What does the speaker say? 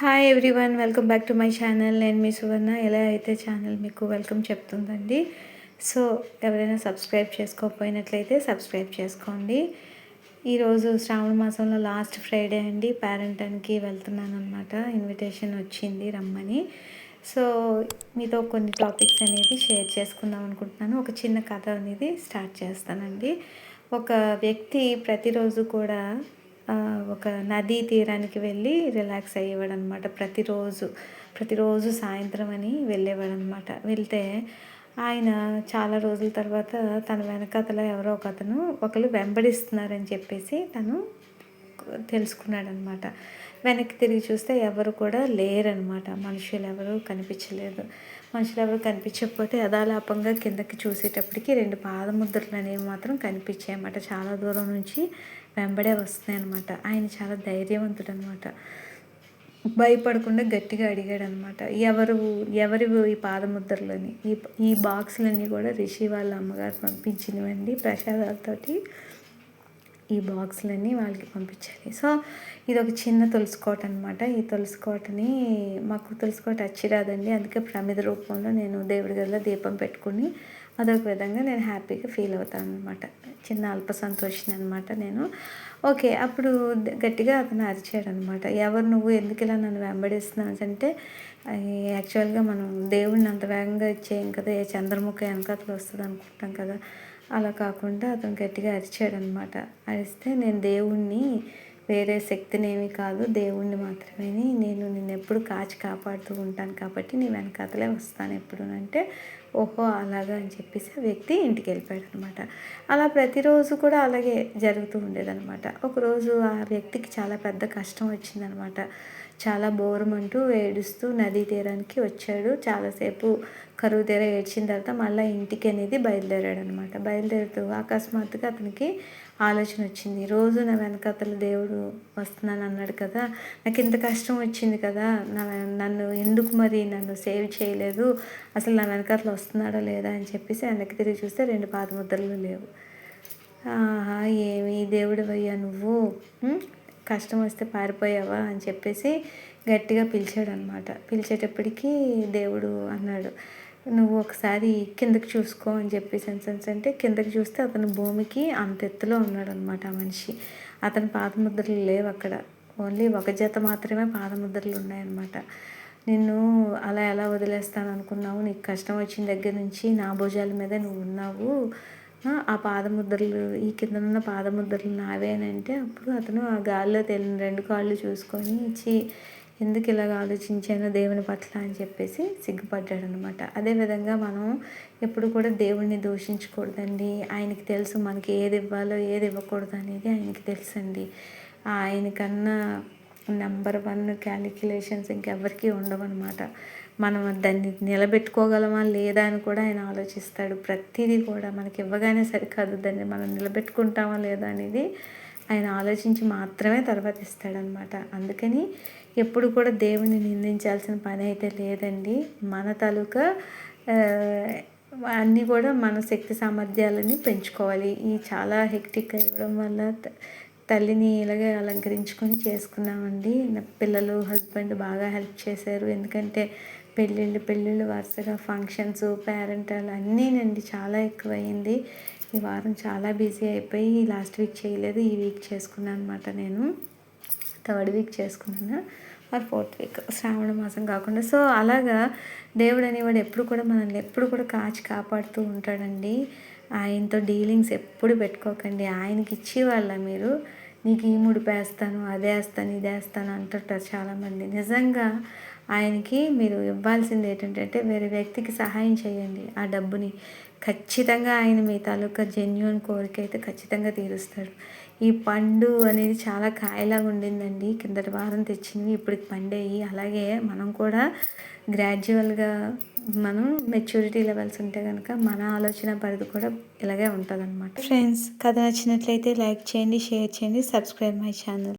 Hi everyone, welcome back to my channel. నేను మీ సువర్ణ. ఎలా అయితే ఛానల్ మీకు వెల్కమ్ చెప్తుందండి. సో ఎవరైనా సబ్స్క్రైబ్ చేసుకోకపోయినట్లయితే సబ్స్క్రైబ్ చేసుకోండి. ఈరోజు శ్రావణ మాసంలో లాస్ట్ ఫ్రైడే అండి. పేరెంటానికి వెళ్తున్నాను అనమాట. ఇన్విటేషన్ వచ్చింది రమ్మని. సో మీతో కొన్ని టాపిక్స్ అనేది షేర్ చేసుకుందాం అనుకుంటున్నాను. ఒక చిన్న కథ అనేది స్టార్ట్ చేస్తానండి. ఒక వ్యక్తి ప్రతిరోజు కూడా ఒక నదీ తీరానికి వెళ్ళి రిలాక్స్ అయ్యేవాడు అనమాట. ప్రతిరోజు సాయంత్రం అని వెళ్ళేవాడనమాట. వెళ్తే ఆయన చాలా రోజుల తర్వాత తన వెనకాతల ఎవరో ఒకరు వెంబడిస్తున్నారని చెప్పేసి తను తెలుసుకున్నాడనమాట. వెనక్కి తిరిగి చూస్తే ఎవరు కూడా లేరనమాట. మనుషులు ఎవరు కనిపించకపోతే యథాలాపంగా కిందకి చూసేటప్పటికి 2 పాదముద్రలు అనేవి మాత్రం కనిపించాయి అన్నమాట. చాలా దూరం నుంచి వెంబడే వస్తున్నాయి అనమాట. ఆయన చాలా ధైర్యవంతుడు అనమాట. భయపడకుండా గట్టిగా అడిగాడు అనమాట, ఎవరి ఈ పాదముద్రలని. ఈ బాక్సులన్నీ కూడా రిషి వాళ్ళ అమ్మగారు పంపించినవండి. ప్రసాదాలతోటి ఈ బాక్సులన్నీ వాళ్ళకి పంపించాలి. సో ఇది ఒక చిన్న తులసి కోట అనమాట. ఈ తులసి కోటని మాకు తులసి కోట రాదండి. అందుకే ప్రమిద రూపంలో నేను దేవుడి గదిలో దీపం పెట్టుకుని అదొక విధంగా నేను హ్యాపీగా ఫీల్ అవుతాను అనమాట. చిన్న అల్ప సంతోషిని అనమాట నేను. ఓకే, అప్పుడు గట్టిగా అతను అరిచాడు అనమాట, ఎవరు నువ్వు, ఎందుకు ఇలా నన్ను వెంబడిస్తున్నావు అంటే, యాక్చువల్గా మనం దేవుడిని అంత వేగంగా ఇచ్చేయం కదా, ఏ చంద్రముఖ వెనకాతలు వస్తుంది అనుకుంటాం కదా. అలా కాకుండా అతను గట్టిగా అరిచాడనమాట. అరిస్తే, నేను దేవుణ్ణి, వేరే శక్తినేమి కాదు, దేవుణ్ణి మాత్రమే, నేను నిన్ను ఎప్పుడు కాచి కాపాడుతూ ఉంటాను కాబట్టి నీ వెనకాతలే వస్తాను ఎప్పుడు అంటే, ఓహో అలాగా అని చెప్పేసి ఆ వ్యక్తి ఇంటికి వెళ్ళిపోయాడు అనమాట. అలా ప్రతిరోజు కూడా అలాగే జరుగుతూ ఉండేదన్నమాట. ఒకరోజు ఆ వ్యక్తికి చాలా పెద్ద కష్టం వచ్చిందనమాట. చాలా బోరుమంటూ ఏడుస్తూ నదీ తీరానికి వచ్చాడు. చాలాసేపు కరువు తీర ఏడ్చిన తర్వాత మళ్ళీ ఇంటికి అనేది బయలుదేరాడు అనమాట. బయలుదేరుతూ అకస్మాత్తుగా అతనికి ఆలోచన వచ్చింది. రోజు నా వెనకాతల దేవుడు వస్తున్నాను అన్నాడు కదా, నాకు ఇంత కష్టం వచ్చింది కదా, నన్ను ఎందుకు మరి నన్ను సేవ్ చేయలేదు, అసలు నా వెనకాతలు వస్తున్నాడో లేదా అని చెప్పేసి వెనక్కి తిరిగి చూస్తే 2 పాదముద్రలు లేవు. ఏమి దేవుడు అయ్యా నువ్వు, కష్టం వస్తే పారిపోయావా అని చెప్పేసి గట్టిగా పిలిచాడు అనమాట. పిలిచేటప్పటికీ దేవుడు అన్నాడు, నువ్వు ఒకసారి కిందకి చూసుకో అని చెప్పేసి అంటే కిందకి చూస్తే అతను భూమికి అంత ఎత్తులో ఉన్నాడు అనమాట. ఆ మనిషి, అతని పాదముద్రలు లేవు అక్కడ. ఓన్లీ ఒక జత మాత్రమే పాదముద్రలు ఉన్నాయన్నమాట. నిన్ను అలా ఎలా వదిలేస్తాను అనుకున్నావు, నీకు కష్టం వచ్చిన దగ్గర నుంచి నా భుజాల మీద నువ్వు ఉన్నావు, ఆ పాదముద్రలు, ఈ కింద ఉన్న పాదముద్రలు నావేనంటే అప్పుడు అతను ఆ గాల్లో తేలిన 2 కాళ్ళు చూసుకొని ఎందుకు ఇలాగ ఆలోచించానో దేవుని పట్ల అని చెప్పేసి సిగ్గుపడ్డాడు అనమాట. అదేవిధంగా మనం ఎప్పుడు కూడా దేవుణ్ణి దూషించకూడదండి. ఆయనకి తెలుసు మనకి ఏది ఇవ్వాలో ఏది ఇవ్వకూడదు అనేది ఆయనకి తెలుసండి. ఆయనకన్నా నెంబర్ 1 క్యాలిక్యులేషన్స్ ఇంకెవరికి ఉండవన్నమాట. మనం దాన్ని నిలబెట్టుకోగలమా లేదా అని కూడా ఆయన ఆలోచిస్తాడు. ప్రతిదీ కూడా మనకి ఇవ్వగానే సరికాదు, దాన్ని మనం నిలబెట్టుకుంటామా లేదా అనేది ఆయన ఆలోచించి మాత్రమే తర్వాత ఇస్తాడనమాట. అందుకని ఎప్పుడు కూడా దేవుణ్ణి నిందించాల్సిన పని అయితే లేదండి. మన తాలూకా అన్నీ కూడా మన శక్తి సామర్థ్యాలని పెంచుకోవాలి. ఈ చాలా హెక్టిక్ అవ్వడం వల్ల తల్లిని ఇలాగే అలంకరించుకొని చేసుకున్నామండి. నా పిల్లలు, హస్బెండ్ బాగా హెల్ప్ చేశారు. ఎందుకంటే పెళ్ళిళ్ళు వరుసగా ఫంక్షన్స్, పేరెంటల్ అన్నీనండి, చాలా ఎక్కువైంది. ఈ వారం చాలా బిజీ అయిపోయి లాస్ట్ వీక్ చేయలేదు, ఈ వీక్ చేసుకున్నాను అనమాట. నేను 3rd వీక్ చేసుకున్నాను, 4th వీక్ శ్రావణ మాసం కాకుండా. సో అలాగా దేవుడు అనేవాడు ఎప్పుడు కూడా మనల్ని ఎప్పుడు కూడా కాచి కాపాడుతూ ఉంటాడండి. ఆయనతో డీలింగ్స్ ఎప్పుడు పెట్టుకోకండి. ఆయనకి ఇచ్చేవాళ్ళ మీరు, నీకు ఈ ముడిపేస్తాను, అదే వేస్తాను, ఇదే వేస్తాను అంటుంటారు చాలామంది. నిజంగా ఆయనకి మీరు ఇవ్వాల్సింది ఏంటంటే వేరే వ్యక్తికి సహాయం చేయండి. ఆ డబ్బుని ఖచ్చితంగా ఆయన మీ తాలూకా జెన్యూన్ కోరిక అయితే ఖచ్చితంగా తీరుస్తాడు. ఈ పండు అనేది చాలా కాయలాగా ఉండిందండి, కిందటి వారం తెచ్చినవి ఇప్పటికి పండేయి. అలాగే మనం కూడా గ్రాడ్యువల్గా మనం మెచ్యూరిటీ లెవెల్స్ ఉంటే కనుక మన ఆలోచన పరిధి కూడా ఇలాగే ఉంటుంది అనమాట. ఫ్రెండ్స్, కథ నచ్చినట్లయితే లైక్ చేయండి, షేర్ చేయండి, సబ్స్క్రైబ్ మై ఛానల్.